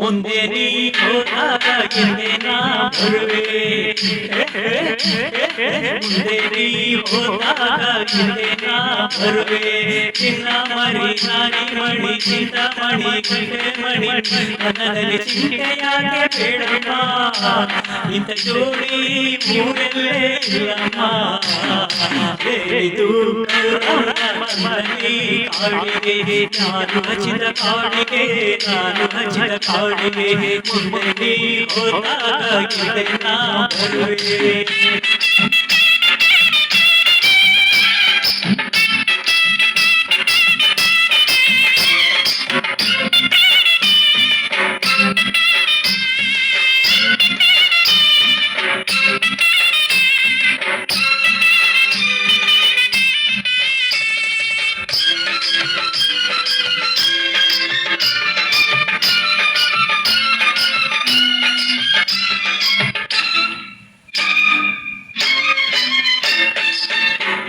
ಮುಂದೆ ನೀ ಹೋದಾಗ ಹಿಂದೆ ನಾ ಬರುವೆ, ಮುಂದೆ ನೀ ಹೋದಾಗ ಹಿಂದೆ ನಾ ಬರುವೆ. ಚಿನ್ನ ಮಣಿ ನಾನಿ ಮಣಿ ಚಿಂತಾಮಣಿ ಗಂಟೆ ಮಣಿ ನನ್ನಲ್ಲಿ ಚಿಂತೆಯಾಗೆ ಬೇಡಮ್ಮ, ಇಂಥ ಜೋಡಿ ಊರಲ್ಲೇ ಇಲ್ಲಮ್ಮ. ಹೇಳಿದು ಮನದಲ್ಲಿ ಕಾಡಿಗೆ ನಾನು ಹಚ್ಚಿದ ಕಾಡಿಗೆ, ನಾನು ಹಚ್ಚಿದ ಕಾಡಿಗೆ ಮುಂದೆ ನೀ ಹೋದಾಗ ಹಿಂದೆ ನಾ ಬರುವೆ.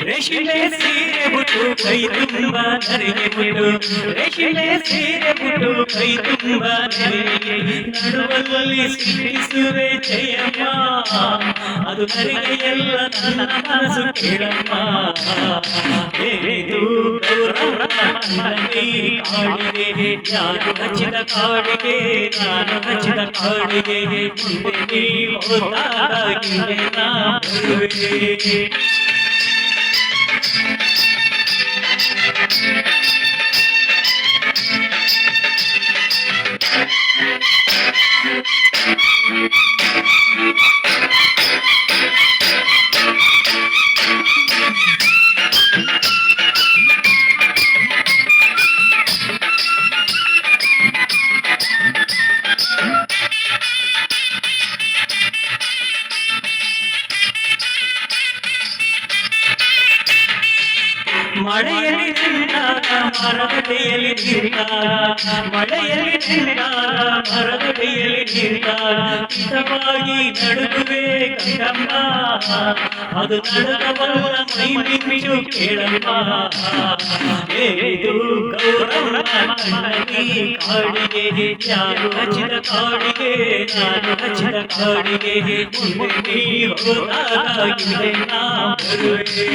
ರೇಷ್ಮೆ ಸೀರೆ ಬಿಟ್ಟು ಕೈ ತುಂಬ ಧರೆಗೆ ಬಿಟ್ಟು, ರೇಷ್ಮೆ ಸೀರೆ ಬಿಟ್ಟು ಕೈ ತುಂಬ ಧರೆಗೆ ನಡುವಲ್ಲಿ ಸಿಕ್ಕಿಸುವೆ ಜಯಮ್ಮ, ಅದು ಧರೆಗೆ ಎಲ್ಲ ನನ್ನ ಮನಸ್ಸು ಕೇಳಮ್ಮ. ಹೇಳಿದು ಗೌರವನಲ್ಲಿ ಕಾಡಿಗೆ ನಾನು ಹಚ್ಚಿದ ಕಾಡಿಗೆ, ನಾನು ಹಚ್ಚಿದ ಕಾಡಿಗೆ ಮುಂದೆ ನೀ ಹೋದಾಗ ಹಿಂದೆ ನಾ ಬರುವೆ. ಮಳೆಯಲ್ಲಿ ನಿಂತಾಗ ಮರದಡಿಯಲ್ಲಿ ನಿಂತಾಗ, ಮಳೆಯಲ್ಲಿ ನಿಂತಾಗ ಮರದಡಿಯಲ್ಲಿ ನಿಂತಾಗ ಹಿತವಾಗಿ ನಡುಗುವೆ ಕಂಗಮ್ಮ, ಅದು ನಡುಗವಲ್ಲ ಮೈ ಮಿಂಚು ಕೇಳಮ್ಮ. ಹೇಳಿದು ಗೌರವನಲ್ಲಿ ಕಾಡಿಗೆ ಯಾರು ಹಚ್ಚಿದ ಕಾಡಿಗೆ, ನಾನು ಹಚ್ಚಿದ ಕಾಡಿಗೆ ಮುಂದೆ ನೀ ಹೋದಾಗ ಹಿಂದೆ ನಾ ಬರುವೆ.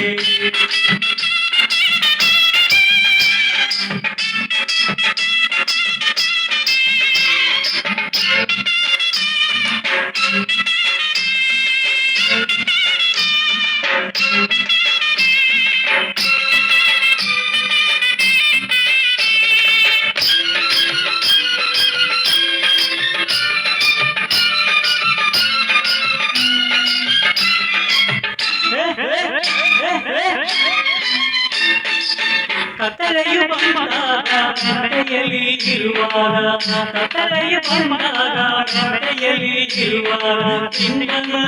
ಕತ್ತಲೆಯು ಬಂದಾಗ ಮೆಂತೆಯಲ್ಲಿ ಇರುವಾಗ, ಕತ್ತಲೆಯು ಬಂದಾಗ ಮೆಂತೆಯಲ್ಲಿ ಇರುವಾಗ ತಿಂಗಳು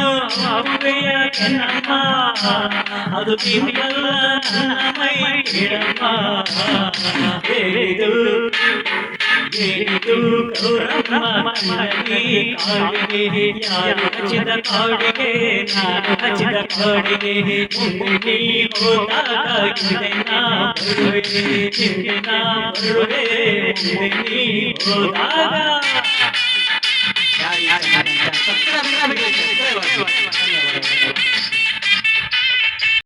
ಆಗುವೆಯ ಕೆನ್ನಮ್ಮ, ಅದು ತಿಂಗಳ ನನ್ನ ಮೈ ಕೇಳಮ್ಮ. ಹೇಳಿದು ಹೇಳಿದು ಗೌರವನಲ್ಲಿ ಕಾಡಿಗೆ ಯಾರು ಹಚ್ಚಿದ ಕಾಡಿಗೆ, ನಾನು ಹಚ್ಚಿದ ಕಾಡಿಗೆ ಮುಂದೆ ನೀ ಹೋದಾಗ ಹಿಂದೆ ನಾ ಬರುವೆ, ಹಿಂದೆ ನಾ ಬರುವೆ ಮುಂದೆ ನೀ ಹೋದಾಗ.